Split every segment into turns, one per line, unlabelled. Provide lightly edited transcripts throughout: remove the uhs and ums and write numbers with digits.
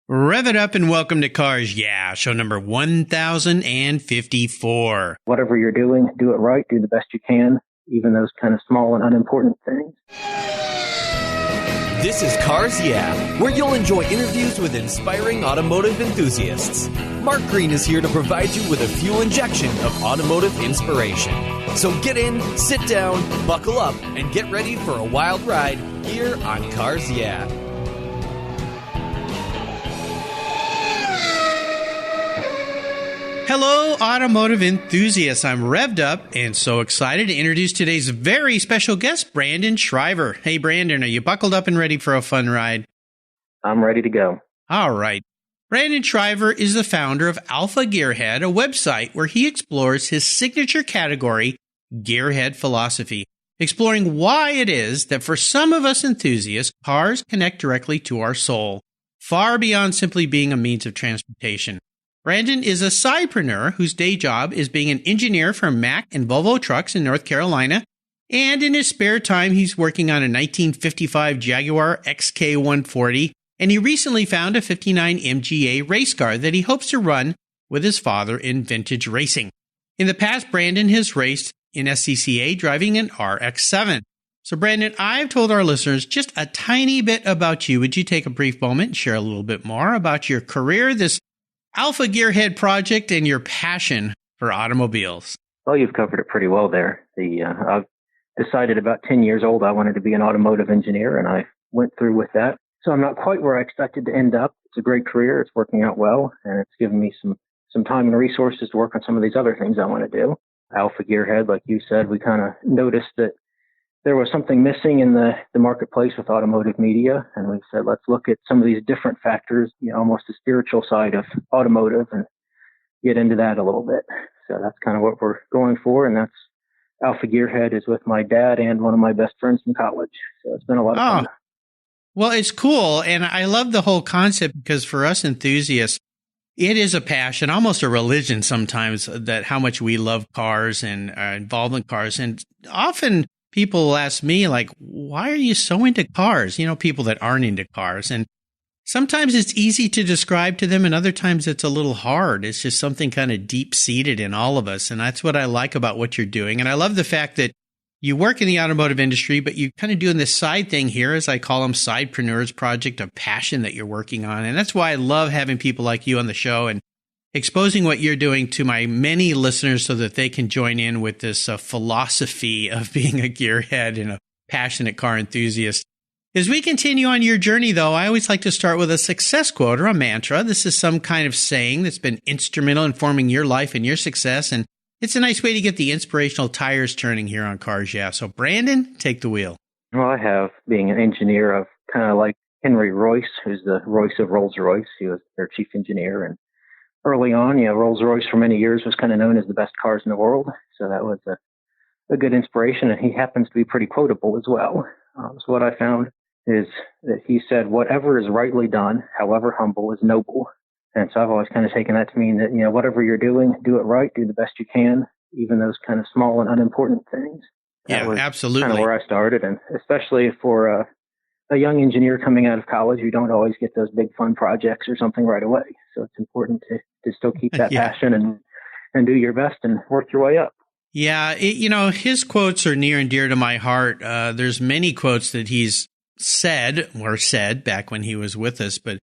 Rev it up and welcome to Cars Yeah, show number 1054.
Whatever you're doing, do it right, do the best you can, even those kind of small and unimportant things.
This is Cars Yeah, where you'll enjoy interviews with inspiring automotive enthusiasts. Mark Green is here to provide you with a fuel injection of automotive inspiration. So get in, sit down, buckle up, and get ready for a wild ride here on Cars Yeah.
Hello, automotive enthusiasts. I'm revved up and so excited to introduce today's very special guest, Brandon Shriver. Hey, Brandon, are you buckled up and ready for a fun ride?
I'm ready to go.
All right. Brandon Shriver is the founder of Alpha Gearhead, a website where he explores his signature category, Gearhead Philosophy, exploring why it is that for some of us enthusiasts, cars connect directly to our soul, far beyond simply being a means of transportation. Brandon is a sidepreneur whose day job is being an engineer for Mack and Volvo trucks in North Carolina, and in his spare time, he's working on a 1955 Jaguar XK140, and he recently found a 59 MGA race car that he hopes to run with his father in vintage racing. In the past, Brandon has raced in SCCA driving an RX-7. So, Brandon, I've told our listeners just a tiny bit about you. Would you take a brief moment and share a little bit more about your career, this Alpha Gearhead project, and your passion for automobiles?
Well, you've covered it pretty well there. I've decided about 10 years old I wanted to be an automotive engineer, and I went through with that. So I'm not quite where I expected to end up. It's a great career. It's working out well, and it's given me some time and resources to work on some of these other things I want to do. Alpha Gearhead, like you said, we kind of noticed that there was something missing in the marketplace with automotive media. And we said, let's look at some of these different factors, almost the spiritual side of automotive, and get into that a little bit. So that's kind of what we're going for. And that's Alpha Gearhead is with my dad and one of my best friends from college. So it's been a lot of fun.
Well, it's cool. And I love the whole concept because for us enthusiasts, it is a passion, almost a religion sometimes, that how much we love cars and are involved in cars. And often people ask me, like, why are you so into cars? People that aren't into cars. And sometimes it's easy to describe to them, and other times it's a little hard. It's just something kind of deep-seated in all of us. And that's what I like about what you're doing. And I love the fact that you work in the automotive industry, but you kind of doing this side thing here, as I call them, sidepreneurs project, a passion that you're working on. And that's why I love having people like you on the show and exposing what you're doing to my many listeners so that they can join in with this philosophy of being a gearhead and a passionate car enthusiast. As we continue on your journey, though, I always like to start with a success quote or a mantra. This is some kind of saying that's been instrumental in forming your life and your success, and it's a nice way to get the inspirational tires turning here on Cars Yeah. So, Brandon, take the wheel.
Well, I have, being an engineer, of kind of like Henry Royce, who's the Royce of Rolls-Royce. He was their chief engineer, and early on, Rolls-Royce for many years was kind of known as the best cars in the world. So that was a good inspiration. And he happens to be pretty quotable as well. So what I found is that he said, whatever is rightly done, however humble, is noble. And so I've always kind of taken that to mean that, whatever you're doing, do it right, do the best you can, even those kind of small and unimportant things.
Yeah,
that was
absolutely.
Kind of where I started. And especially for a young engineer coming out of college, you don't always get those big fun projects or something right away. So it's important to still keep that passion and do your best and work your way up.
Yeah, his quotes are near and dear to my heart. There's many quotes that he's said back when he was with us, but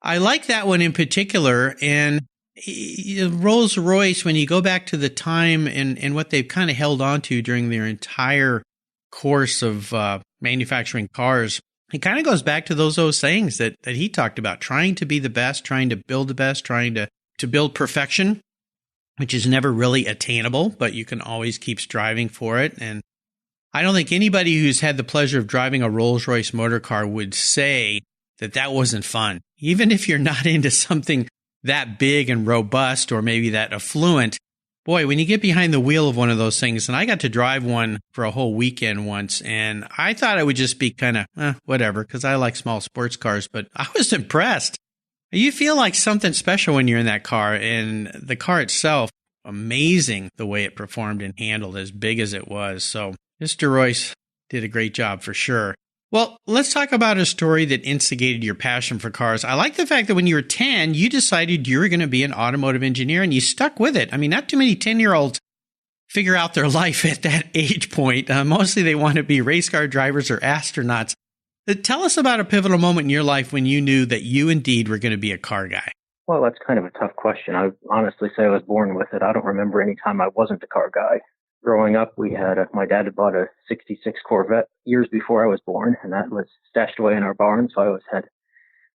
I like that one in particular. And Rolls-Royce, when you go back to the time and what they've kind of held on to during their entire course of manufacturing cars, it kind of goes back to those sayings that he talked about, trying to be the best, trying to build the best, trying to build perfection, which is never really attainable, but you can always keep striving for it. And I don't think anybody who's had the pleasure of driving a Rolls-Royce motor car would say that wasn't fun. Even if you're not into something that big and robust or maybe that affluent, boy, when you get behind the wheel of one of those things, and I got to drive one for a whole weekend once, and I thought it would just be kind of, whatever, because I like small sports cars, but I was impressed. You feel like something special when you're in that car, and the car itself, amazing the way it performed and handled as big as it was. So Mr. Royce did a great job for sure. Well, let's talk about a story that instigated your passion for cars. I like the fact that when you were 10, you decided you were going to be an automotive engineer and you stuck with it. I mean, not too many 10-year-olds figure out their life at that age point. Mostly they want to be race car drivers or astronauts. Tell us about a pivotal moment in your life when you knew that you indeed were going to be a car guy.
Well, that's kind of a tough question. I honestly say I was born with it. I don't remember any time I wasn't a car guy. Growing up, my dad had bought a 66 Corvette years before I was born, and that was stashed away in our barn. So I always had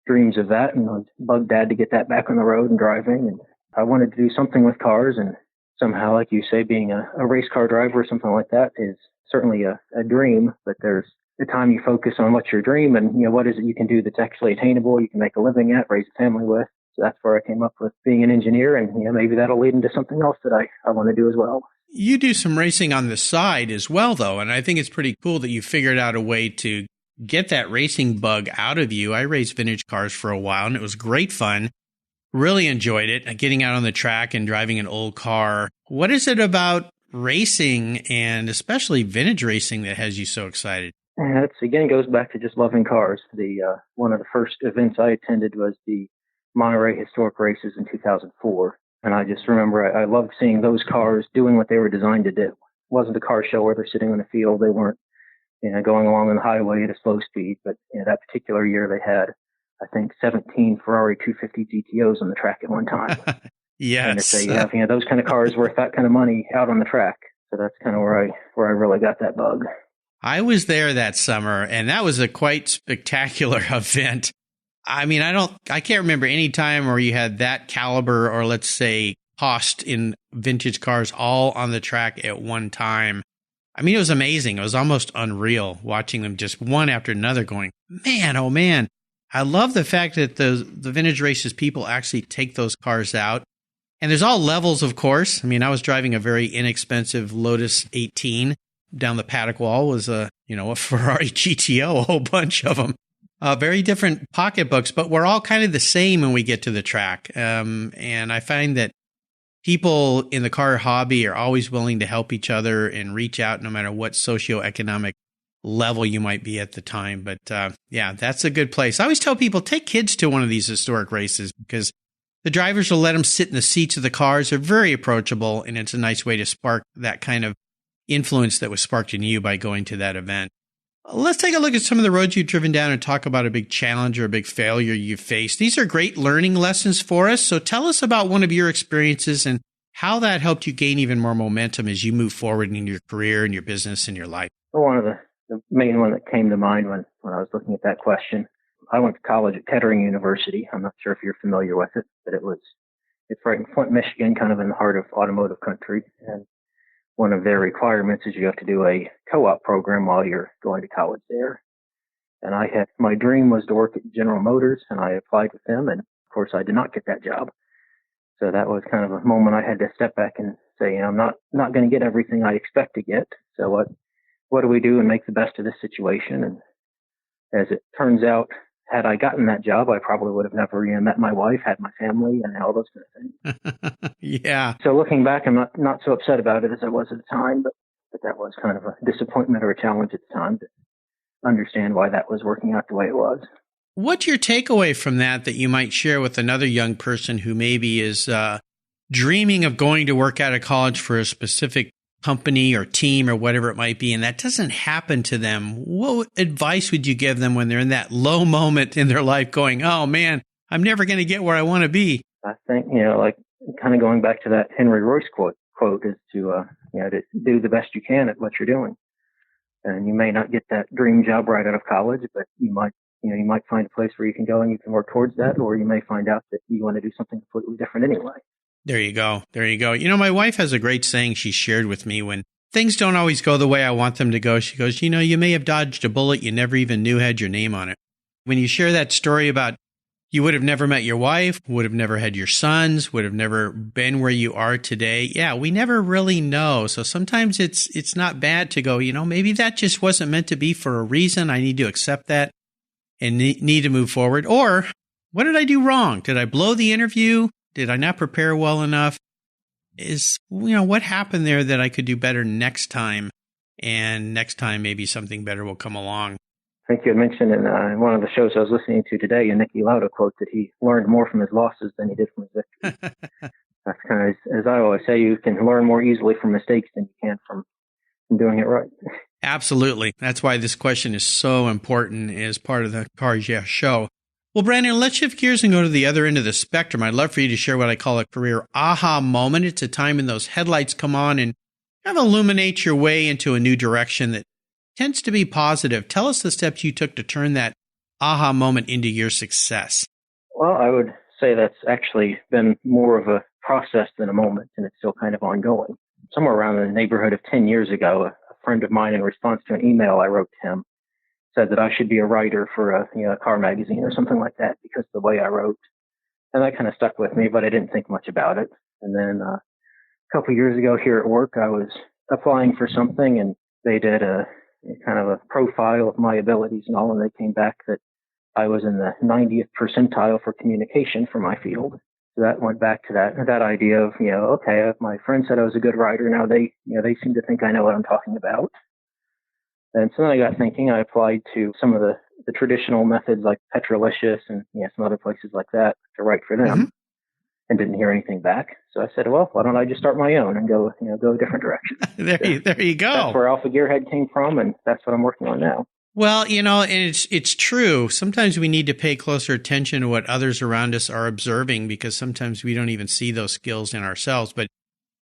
dreams of that, and I bugged Dad to get that back on the road and driving. And I wanted to do something with cars, and somehow, like you say, being a race car driver or something like that is certainly a dream. But there's the time you focus on what's your dream and, what is it you can do that's actually attainable, you can make a living at, raise a family with. So that's where I came up with being an engineer, and, maybe that'll lead into something else that I want to do as well.
You do some racing on the side as well, though, and I think it's pretty cool that you figured out a way to get that racing bug out of you. I raced vintage cars for a while, and it was great fun. Really enjoyed it, getting out on the track and driving an old car. What is it about racing, and especially vintage racing, that has you so excited?
And it again goes back to just loving cars. One of the first events I attended was the Monterey Historic Races in 2004. And I just remember I loved seeing those cars doing what they were designed to do. It wasn't a car show where they're sitting on the field. They weren't, going along on the highway at a slow speed. But that particular year they had, I think, 17 Ferrari 250 GTOs on the track at one time.
Yes.
And to say you have, those kind of cars worth that kind of money out on the track. So that's kind of where I really got that bug.
I was there that summer, and that was a quite spectacular event. I mean, I can't remember any time where you had that caliber or, let's say, cost in vintage cars all on the track at one time. I mean, it was amazing. It was almost unreal watching them just one after another going, man, oh man. I love the fact that the vintage races people actually take those cars out. And there's all levels, of course. I mean, I was driving a very inexpensive Lotus 18. Down the paddock wall was a Ferrari GTO, a whole bunch of them. Very different pocketbooks, but we're all kind of the same when we get to the track. And I find that people in the car hobby are always willing to help each other and reach out no matter what socioeconomic level you might be at the time. But yeah, that's a good place. I always tell people, take kids to one of these historic races because the drivers will let them sit in the seats of the cars. They're very approachable, and it's a nice way to spark that kind of influence that was sparked in you by going to that event. Let's take a look at some of the roads you've driven down and talk about a big challenge or a big failure you've faced. These are great learning lessons for us. So tell us about one of your experiences and how that helped you gain even more momentum as you move forward in your career and your business and your life.
Well, one of the main one that came to mind when I was looking at that question, I went to college at Kettering University. I'm not sure if you're familiar with it, but it's right in Flint, Michigan, kind of in the heart of automotive country. And one of their requirements is you have to do a co-op program while you're going to college there. And my dream was to work at General Motors, and I applied with them. And of course, I did not get that job. So that was kind of a moment I had to step back and say, I'm not going to get everything I expect to get. So what do we do and make the best of this situation? And as it turns out, had I gotten that job, I probably would have never met my wife, had my family, and all those kind of things.
Yeah.
So looking back, I'm not so upset about it as I was at the time, but that was kind of a disappointment or a challenge at the time to understand why that was working out the way it was.
What's your takeaway from that you might share with another young person who maybe is dreaming of going to work out of college for a specific company or team or whatever it might be, and that doesn't happen to them? What advice would you give them when they're in that low moment in their life going, oh man, I'm never going to get where I want to be?
I think, like kind of going back to that Henry Royce quote is to do the best you can at what you're doing. And you may not get that dream job right out of college, but you might find a place where you can go and you can work towards that, or you may find out that you want to do something completely different anyway. There you go.
My wife has a great saying she shared with me when things don't always go the way I want them to go. She goes, you may have dodged a bullet you never even knew had your name on it. When you share that story about you would have never met your wife, would have never had your sons, would have never been where you are today. Yeah, we never really know. So sometimes it's not bad to go, maybe that just wasn't meant to be for a reason. I need to accept that and need to move forward. Or what did I do wrong? Did I blow the interview? Did I not prepare well enough? What happened there that I could do better next time? And next time, maybe something better will come along.
think you had mentioned in one of the shows I was listening to today, a Nicky Lauda quote that he learned more from his losses than he did from his victories. That's kind of, as I always say, you can learn more easily from mistakes than you can from doing it right.
Absolutely. That's why this question is so important as part of the CarsYeah show. Well, Brandon, let's shift gears and go to the other end of the spectrum. I'd love for you to share what I call a career aha moment. It's a time when those headlights come on and kind of illuminate your way into a new direction that tends to be positive. Tell us the steps you took to turn that aha moment into your success.
Well, I would say that's actually been more of a process than a moment, and it's still kind of ongoing. Somewhere around the neighborhood of 10 years ago, a friend of mine, in response to an email I wrote to him, said that I should be a writer for a car magazine or something like that because of the way I wrote. And that kind of stuck with me, but I didn't think much about it. And then a couple of years ago here at work, I was applying for something, and they did a kind of a profile of my abilities and all, and they came back that I was in the 90th percentile for communication for my field. So that went back to that idea of, okay, my friend said I was a good writer. Now they seem to think I know what I'm talking about. And so then I got thinking. I applied to some of the traditional methods like Petrolicious and some other places like that to write for them, and didn't hear anything back. So I said, well, why don't I just start my own and go a different direction?
There you go.
That's where Alpha Gearhead came from, and that's what I'm working on now.
Well, and it's true. Sometimes we need to pay closer attention to what others around us are observing, because sometimes we don't even see those skills in ourselves. But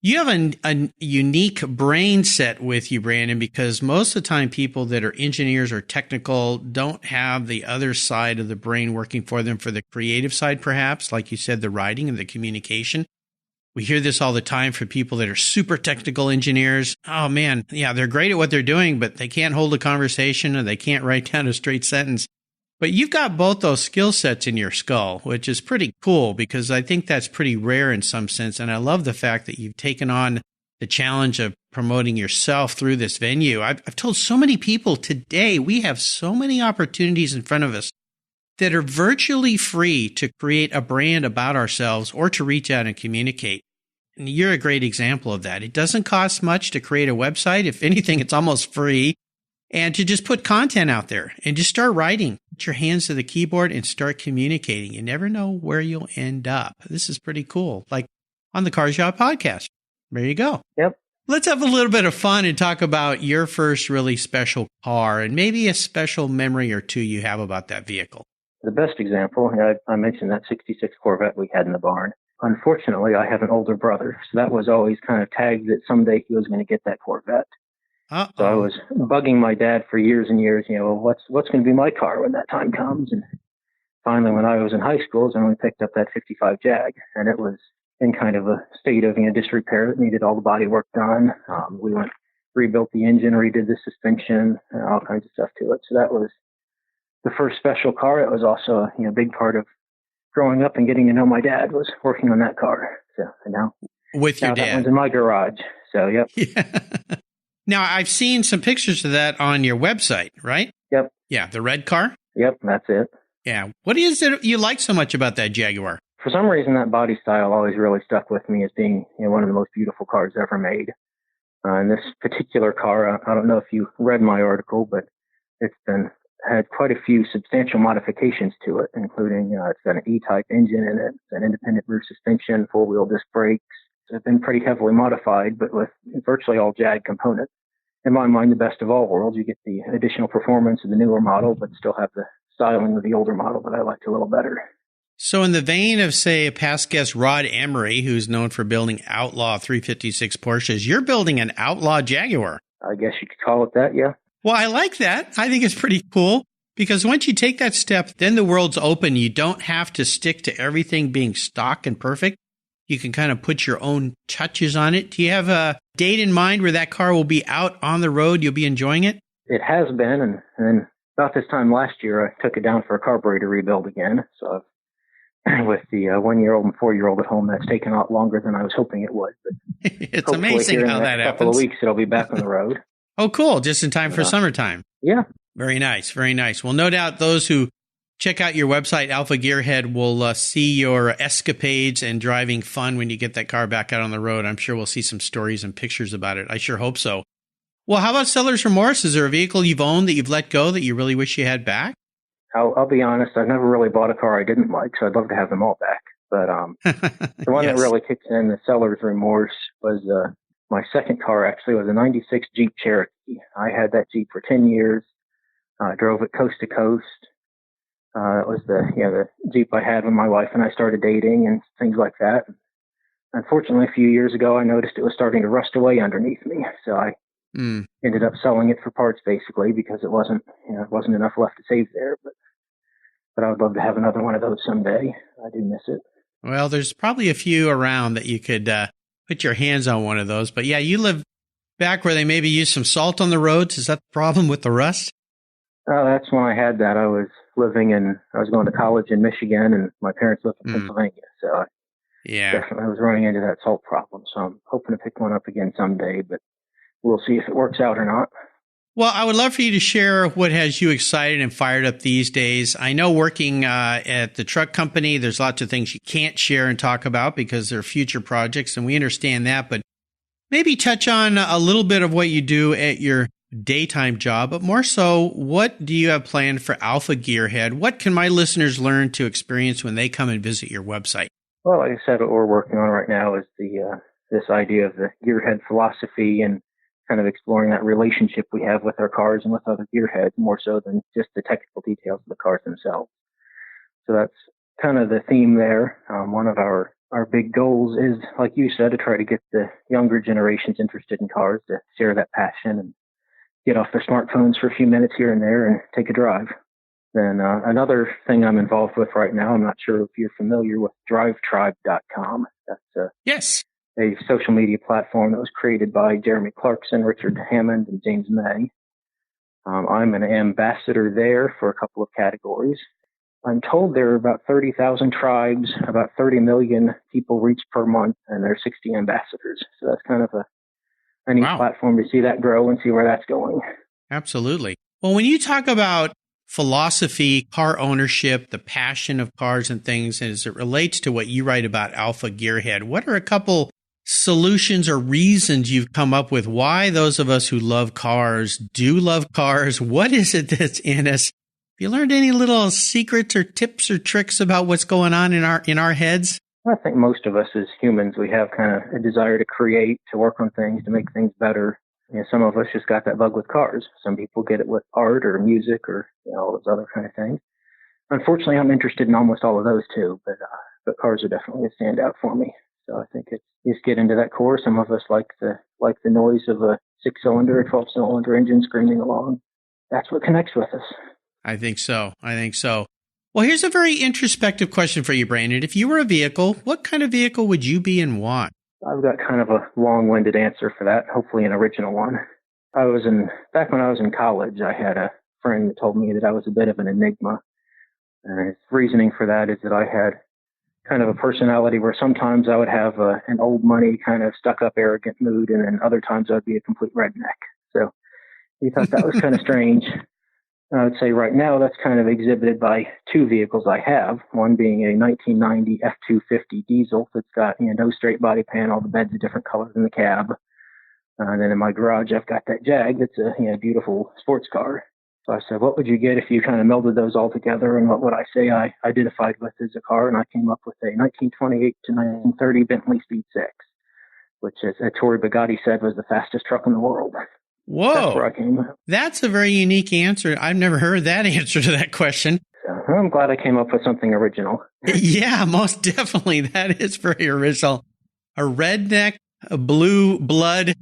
you have a unique brain set with you, Brandon, because most of the time people that are engineers or technical don't have the other side of the brain working for them, for the creative side, perhaps, like you said, the writing and the communication. We hear this all the time for people that are super technical engineers. Oh, man, yeah, they're great at what they're doing, but they can't hold a conversation or they can't write down a straight sentence. But you've got both those skill sets in your skull, which is pretty cool, because I think that's pretty rare in some sense. And I love the fact that you've taken on the challenge of promoting yourself through this venue. I've told so many people today, we have so many opportunities in front of us that are virtually free to create a brand about ourselves or to reach out and communicate. And you're a great example of that. It doesn't cost much to create a website. If anything, it's almost free. And to just put content out there and just start writing. Put your hands to the keyboard and start communicating. You never know where you'll end up. This is pretty cool. Like on the CarsYeah podcast. There you go.
Yep. Let's
have a little bit of fun and talk about your first really special car and maybe a special memory or two you have about that vehicle.
The best example, I mentioned that 66 Corvette we had in the barn. Unfortunately, I have an older brother, so that was always kind of tagged that someday he was going to get that Corvette.
Uh-oh.
So I was bugging my dad for years and years, what's going to be my car when that time comes? And finally, when I was in high school, I only picked up that 55 Jag, and it was in kind of a state of disrepair that needed all the body work done. We rebuilt the engine, redid the suspension, and all kinds of stuff to it. So that was the first special car. It was also a big part of growing up and getting to know my dad was working on that car. So and now
with your dad,
that one's in my garage. So yep.
Yeah. Now I've seen some pictures of that on your website, right?
Yep.
Yeah, the red car.
Yep, that's it.
Yeah. What is it you like so much about that Jaguar?
For some reason, that body style always really stuck with me as being one of the most beautiful cars ever made. And this particular car, I don't know if you read my article, but it's had quite a few substantial modifications to it, including it's got an E-type engine in it, an independent rear suspension, four-wheel disc brakes. It's been pretty heavily modified, but with virtually all Jag components. In my mind, the best of all worlds. You get the additional performance of the newer model, but still have the styling of the older model that I liked a little better.
So in the vein of, say, a past guest, Rod Emery, who's known for building outlaw 356 Porsches, you're building an outlaw Jaguar.
I guess you could call it that, yeah.
Well, I like that. I think it's pretty cool because once you take that step, then the world's open. You don't have to stick to everything being stock and perfect. You can kind of put your own touches on it. Do you have a date in mind where that car will be out on the road? You'll be enjoying it?
It has been. And then about this time last year, I took it down for a carburetor rebuild again. So with the 1-year-old and 4-year-old at home, that's taken a lot longer than I was hoping it would. But
it's amazing how that happens.
In a couple of weeks, it'll be back on the road.
Oh, cool. Just in time for summertime.
Yeah.
Very nice. Very nice. Well, no doubt those who check out your website, Alpha Gearhead, will see your escapades and driving fun when you get that car back out on the road. I'm sure we'll see some stories and pictures about it. I sure hope so. Well, how about seller's remorse? Is there a vehicle you've owned that you've let go that you really wish you had back?
I'll be honest, I've never really bought a car I didn't like, so I'd love to have them all back. But the one that really kicks in the seller's remorse was my second car, actually, was a 96 Jeep Cherokee. I had that Jeep for 10 years. I drove it coast to coast. It was the Jeep I had when my wife and I started dating and things like that. Unfortunately, a few years ago, I noticed it was starting to rust away underneath me. So I ended up selling it for parts, basically, because it wasn't enough left to save there. But I would love to have another one of those someday. I do miss it.
Well, there's probably a few around that you could put your hands on one of those. But yeah, you live back where they maybe use some salt on the roads. Is that the problem with the rust?
That's when I had that. I was going to college in Michigan, and my parents lived in Pennsylvania. So I definitely was running into that salt problem. So I'm hoping to pick one up again someday, but we'll see if it works out or not.
Well, I would love for you to share what has you excited and fired up these days. I know working at the truck company, there's lots of things you can't share and talk about because they're future projects, and we understand that. But maybe touch on a little bit of what you do at your daytime job, but more so, what do you have planned for Alpha Gearhead? What can my listeners learn to experience when they come and visit your website?
Well, like I said, what we're working on right now is this idea of the Gearhead philosophy and kind of exploring that relationship we have with our cars and with other gearheads, more so than just the technical details of the cars themselves. So that's kind of the theme there. One of our big goals is, like you said, to try to get the younger generations interested in cars, to share that passion and get off their smartphones for a few minutes here and there and take a drive. Then another thing I'm involved with right now, I'm not sure if you're familiar with drivetribe.com. That's
yes,
a social media platform that was created by Jeremy Clarkson, Richard Hammond, and James May. I'm an ambassador there for a couple of categories. I'm told there are about 30,000 tribes, about 30 million people reached per month, and there are 60 ambassadors. So that's kind of a neat platform to see that grow and see where that's going.
Absolutely. Well, when you talk about philosophy, car ownership, the passion of cars and things, as it relates to what you write about Alpha Gearhead, what are a couple solutions or reasons you've come up with why those of us who love cars do love cars? What is it that's in us? Have you learned any little secrets or tips or tricks about what's going on in our heads?
I think most of us as humans, we have kind of a desire to create, to work on things, to make things better. Some of us just got that bug with cars. Some people get it with art or music or all those other kind of things. Unfortunately, I'm interested in almost all of those too, but cars are definitely a standout for me. So I think it's just get into that core. Some of us like the noise of a 6-cylinder, a 12-cylinder engine screaming along. That's what connects with us.
I think so. Well, here's a very introspective question for you, Brandon. If you were a vehicle, what kind of vehicle would you be and why?
I've got kind of a long-winded answer for that, hopefully an original one. Back when I was in college, I had a friend that told me that I was a bit of an enigma. And his reasoning for that is that I had kind of a personality where sometimes I would have an old money kind of stuck-up, arrogant mood, and then other times I'd be a complete redneck. So he thought that was kind of strange. I would say right now that's kind of exhibited by two vehicles I have, one being a 1990 F-250 diesel that's got no straight body pan, all the beds are different colors in the cab. And then in my garage, I've got that Jag that's a beautiful sports car. So I said, what would you get if you kind of melded those all together? And what would I say I identified with as a car? And I came up with a 1928 to 1930 Bentley Speed 6, which, as Torrey Bugatti said, was the fastest truck in the world.
Whoa.
That's where I came up.
That's a very unique answer. I've never heard that answer to that question.
So I'm glad I came up with something original.
Yeah, most definitely. That is very original. A redneck, a blue blood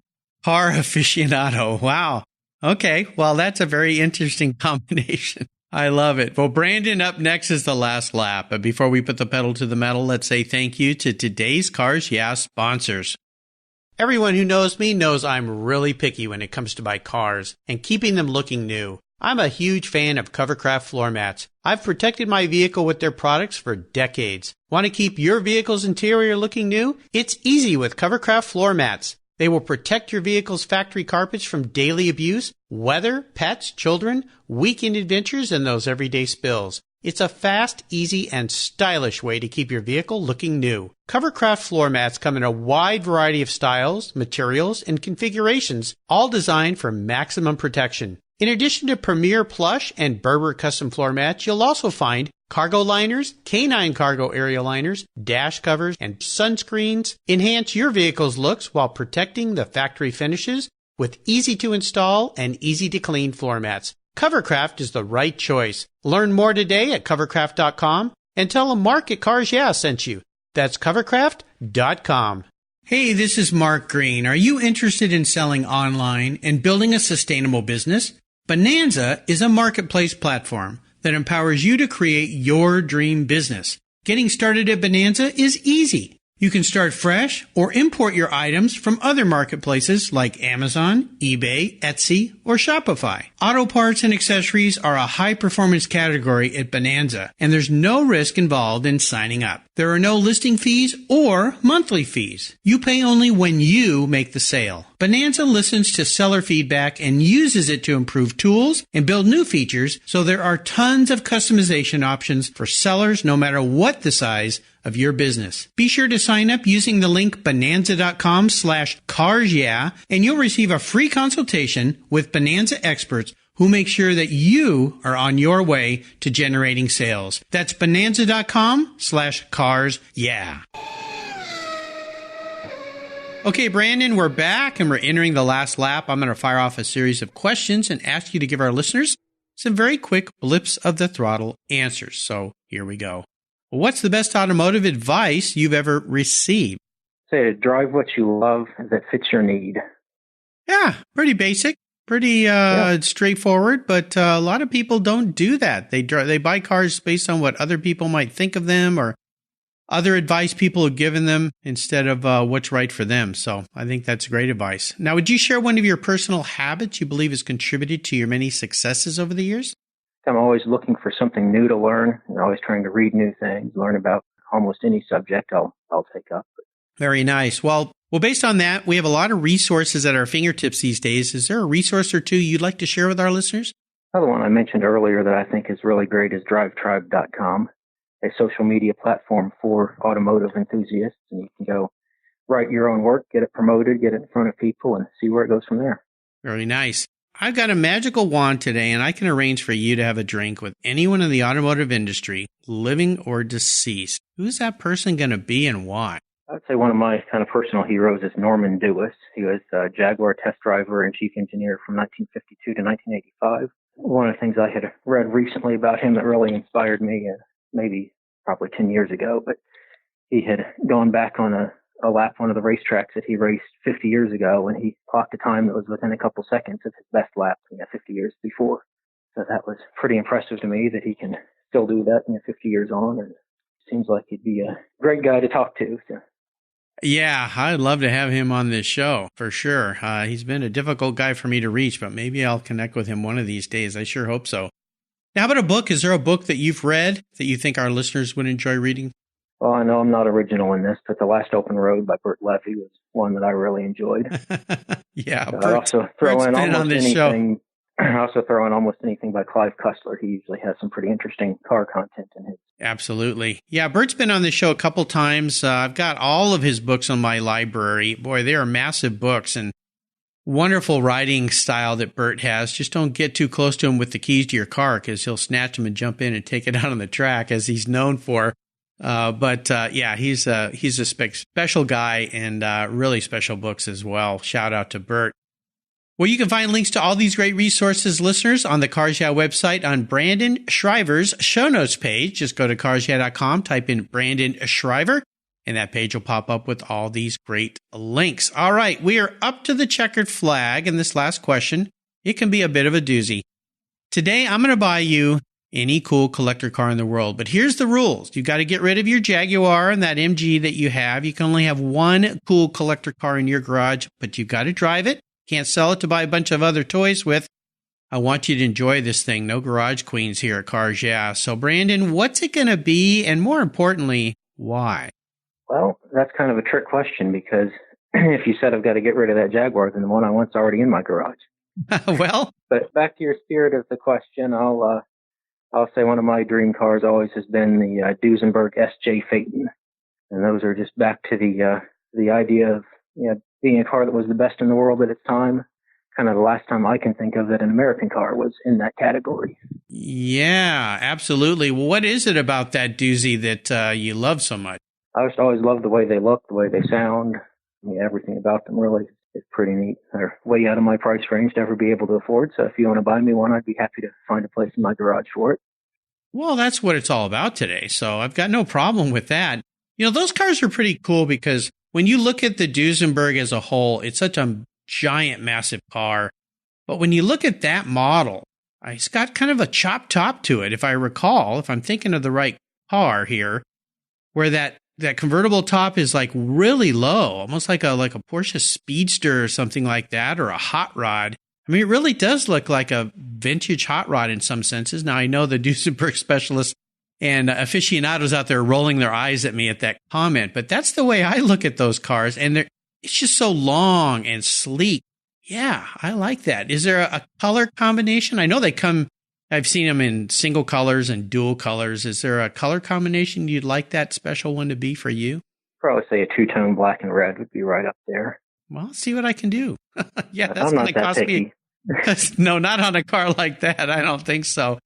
car aficionado. Wow. Okay. Well, that's a very interesting combination. I love it. Well, Brandon, up next is the last lap. But before we put the pedal to the metal, let's say thank you to today's Cars Yeah sponsors. Everyone who knows me knows I'm really picky when it comes to my cars and keeping them looking new. I'm a huge fan of Covercraft floor mats. I've protected my vehicle with their products for decades. Want to keep your vehicle's interior looking new? It's easy with Covercraft floor mats. They will protect your vehicle's factory carpets from daily abuse, weather, pets, children, weekend adventures, and those everyday spills. It's a fast, easy, and stylish way to keep your vehicle looking new. Covercraft floor mats come in a wide variety of styles, materials, and configurations, all designed for maximum protection. In addition to Premier Plush and Berber custom floor mats, you'll also find cargo liners, canine cargo area liners, dash covers, and sunscreens. Enhance your vehicle's looks while protecting the factory finishes with easy-to-install and easy-to-clean floor mats. Covercraft is the right choice. Learn more today at covercraft.com and tell them Mark at CarsYeah sent you. That's covercraft.com. Hey, this is Mark Green. Are you interested in selling online and building a sustainable business? Bonanza is a marketplace platform that empowers you to create your dream business. Getting started at Bonanza is easy. You can start fresh or import your items from other marketplaces like Amazon, eBay, Etsy, or Shopify. Auto parts and accessories are a high-performance category at Bonanza, and there's no risk involved in signing up. There are no listing fees or monthly fees. You pay only when you make the sale. Bonanza listens to seller feedback and uses it to improve tools and build new features, so there are tons of customization options for sellers no matter what the size of your business. Be sure to sign up using the link bonanza.com/CarsYeah, and you'll receive a free consultation with Bonanza experts who make sure that you are on your way to generating sales. That's bonanza.com/CarsYeah. Okay, Brandon, we're back and we're entering the last lap. I'm going to fire off a series of questions and ask you to give our listeners some very quick blips of the throttle answers. So here we go. What's the best automotive advice you've ever received?
Say to drive what you love that fits your need.
Yeah, pretty basic, pretty straightforward, but a lot of people don't do that. They buy cars based on what other people might think of them or other advice people have given them instead of what's right for them. So I think that's great advice. Now, would you share one of your personal habits you believe has contributed to your many successes over the years?
I'm always looking for something new to learn. I'm always trying to read new things, learn about almost any subject I'll take up.
Very nice. Well, based on that, we have a lot of resources at our fingertips these days. Is there a resource or two you'd like to share with our listeners?
Another one I mentioned earlier that I think is really great is drivetribe.com, a social media platform for automotive enthusiasts. And you can go write your own work, get it promoted, get it in front of people, and see where it goes from there.
Very nice. I've got a magical wand today, and I can arrange for you to have a drink with anyone in the automotive industry, living or deceased. Who's that person going to be and why?
I'd say one of my kind of personal heroes is Norman Dewis. He was a Jaguar test driver and chief engineer from 1952 to 1985. One of the things I had read recently about him that really inspired me, probably 10 years ago, but he had gone back on a lap one of the racetracks that he raced 50 years ago, and he clocked a time that was within a couple seconds of his best lap 50 years before. So that was pretty impressive to me that he can still do that 50 years on, and seems like he'd be a great guy to talk to. So.
Yeah, I'd love to have him on this show, for sure. He's been a difficult guy for me to reach, but maybe I'll connect with him one of these days. I sure hope so. Now, how about a book? Is there a book that you've read that you think our listeners would enjoy reading?
Well, I know I'm not original in this, but The Last Open Road by Burt Levy was one that I really enjoyed.
Yeah,
I also throw in almost anything. I also throw in almost anything by Clive Cussler. He usually has some pretty interesting car content in his.
Absolutely. Yeah, Burt's been on the show a couple times. I've got all of his books on my library. Boy, they are massive books and wonderful writing style that Burt has. Just don't get too close to him with the keys to your car because he'll snatch them and jump in and take it out on the track, as he's known for. Yeah, he's a special guy and really special books as well. Shout out to Burt. Well, you can find links to all these great resources, listeners, on the CarsYeah website on Brandon Shriver's show notes page. Just go to carsyeah.com, type in Brandon Shriver, and that page will pop up with all these great links. All right, we are up to the checkered flag, and this last question, it can be a bit of a doozy. Today, I'm going to buy you any cool collector car in the world, but here's the rules. You've got to get rid of your Jaguar and that MG that you have. You can only have one cool collector car in your garage, but you've got to drive it. Can't sell it to buy a bunch of other toys with. I want you to enjoy this thing. No garage queens here at CarsYeah. So, Brandon, what's it going to be? And more importantly, why?
Well, that's kind of a trick question because if you said I've got to get rid of that Jaguar, then the one I want's already in my garage.
Well,
but back to your spirit of the question, I'll I'll say one of my dream cars always has been the Duesenberg S.J. Phaeton. And those are just back to the idea of being a car that was the best in the world at its time. Kind of the last time I can think of that an American car was in that category.
Yeah, absolutely. What is it about that doozy that you love so much?
I just always loved the way they look, the way they sound. Everything about them really is pretty neat. They're way out of my price range to ever be able to afford. So if you want to buy me one, I'd be happy to find a place in my garage for it.
Well, that's what it's all about today. So I've got no problem with that. Those cars are pretty cool because when you look at the Duesenberg as a whole, it's such a giant, massive car. But when you look at that model, it's got kind of a chopped top to it, if I recall, if I'm thinking of the right car here, where that convertible top is like really low, almost like a Porsche Speedster or something like that, or a hot rod. I mean, it really does look like a vintage hot rod in some senses. Now, I know the Duesenberg specialists and aficionados out there rolling their eyes at me at that comment, but that's the way I look at those cars, and it's just so long and sleek. Yeah, I like that. Is there a color combination? I know they come, I've seen them in single colors and dual colors. Is there a color combination you'd like that special one to be for you?
Probably say a two-tone black and red would be right up there.
Well, let's see what I can do. Yeah, that's
I'm not
going to
that
cost
picky.
me. No, not on a car like that. I don't think so.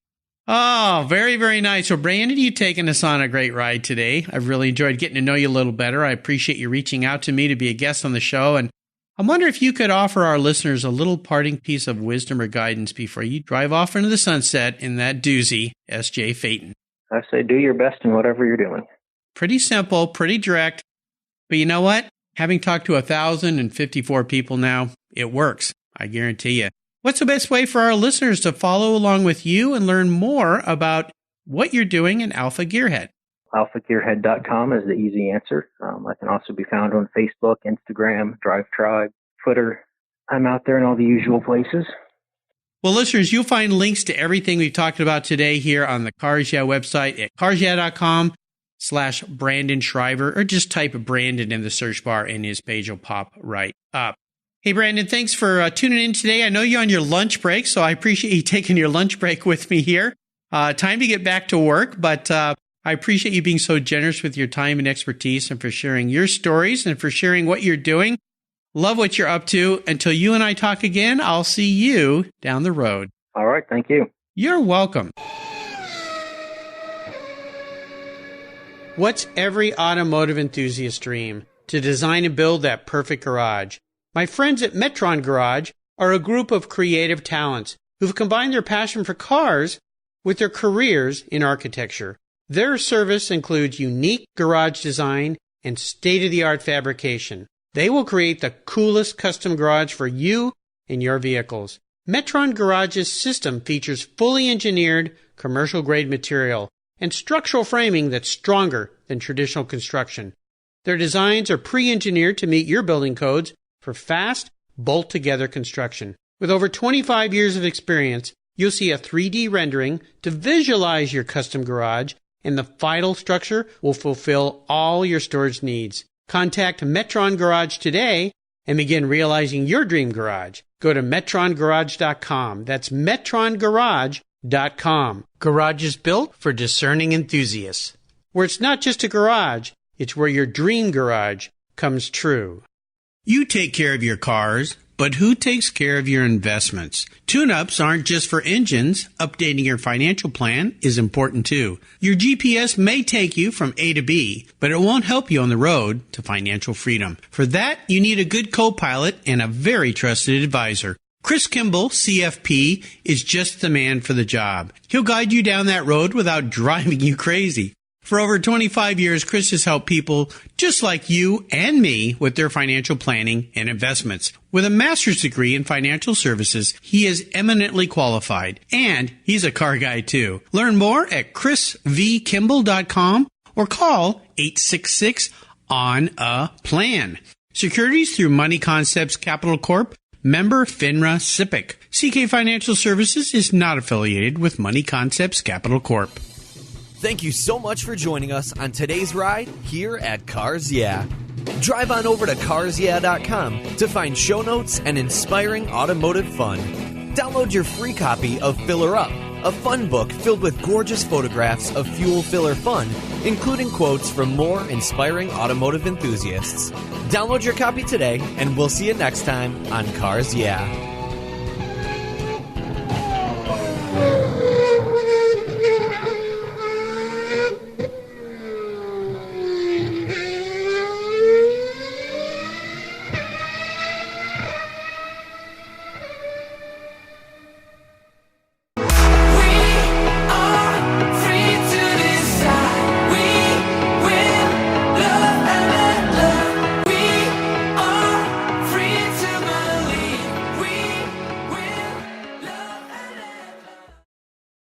Oh, very, very nice. Well, Brandon, you've taken us on a great ride today. I've really enjoyed getting to know you a little better. I appreciate you reaching out to me to be a guest on the show. And I wonder if you could offer our listeners a little parting piece of wisdom or guidance before you drive off into the sunset in that doozy S.J. Phaeton.
I say do your best in whatever you're doing.
Pretty simple, pretty direct. But you know what? Having talked to 1,054 people now, it works. I guarantee you. What's the best way for our listeners to follow along with you and learn more about what you're doing in Alpha Gearhead?
AlphaGearhead.com is the easy answer. I can also be found on Facebook, Instagram, Drive Tribe, Twitter. I'm out there in all the usual places.
Well, listeners, you'll find links to everything we've talked about today here on the CarsYeah website at carsyeah.com/Brandon Shriver, or just type Brandon in the search bar and his page will pop right up. Hey, Brandon, thanks for tuning in today. I know you're on your lunch break, so I appreciate you taking your lunch break with me here. Time to get back to work, but I appreciate you being so generous with your time and expertise and for sharing your stories and for sharing what you're doing. Love what you're up to. Until you and I talk again, I'll see you down the road.
All right. Thank you.
You're welcome. What's every automotive enthusiast's dream? To design and build that perfect garage. My friends at Metron Garage are a group of creative talents who've combined their passion for cars with their careers in architecture. Their service includes unique garage design and state-of-the-art fabrication. They will create the coolest custom garage for you and your vehicles. Metron Garage's system features fully engineered commercial-grade material and structural framing that's stronger than traditional construction. Their designs are pre-engineered to meet your building codes for fast, bolt-together construction. With over 25 years of experience, you'll see a 3D rendering to visualize your custom garage, and the final structure will fulfill all your storage needs. Contact Metron Garage today and begin realizing your dream garage. Go to metrongarage.com. That's metrongarage.com. Garage is built for discerning enthusiasts. Where it's not just a garage, it's where your dream garage comes true. You take care of your cars, but who takes care of your investments? Tune-ups aren't just for engines. Updating your financial plan is important too. Your GPS may take you from A to B, but it won't help you on the road to financial freedom. For that, you need a good co-pilot and a very trusted advisor. Chris Kimball, CFP, is just the man for the job. He'll guide you down that road without driving you crazy. For over 25 years, Chris has helped people just like you and me with their financial planning and investments. With a master's degree in financial services, he is eminently qualified, and he's a car guy too. Learn more at chrisvkimball.com or call 866-ON-A-PLAN. Securities through Money Concepts Capital Corp. Member FINRA SIPC. CK Financial Services is not affiliated with Money Concepts Capital Corp.
Thank you so much for joining us on today's ride here at Cars Yeah. Drive on over to CarsYeah.com to find show notes and inspiring automotive fun. Download your free copy of Filler Up, a fun book filled with gorgeous photographs of fuel filler fun, including quotes from more inspiring automotive enthusiasts. Download your copy today, and we'll see you next time on Cars Yeah!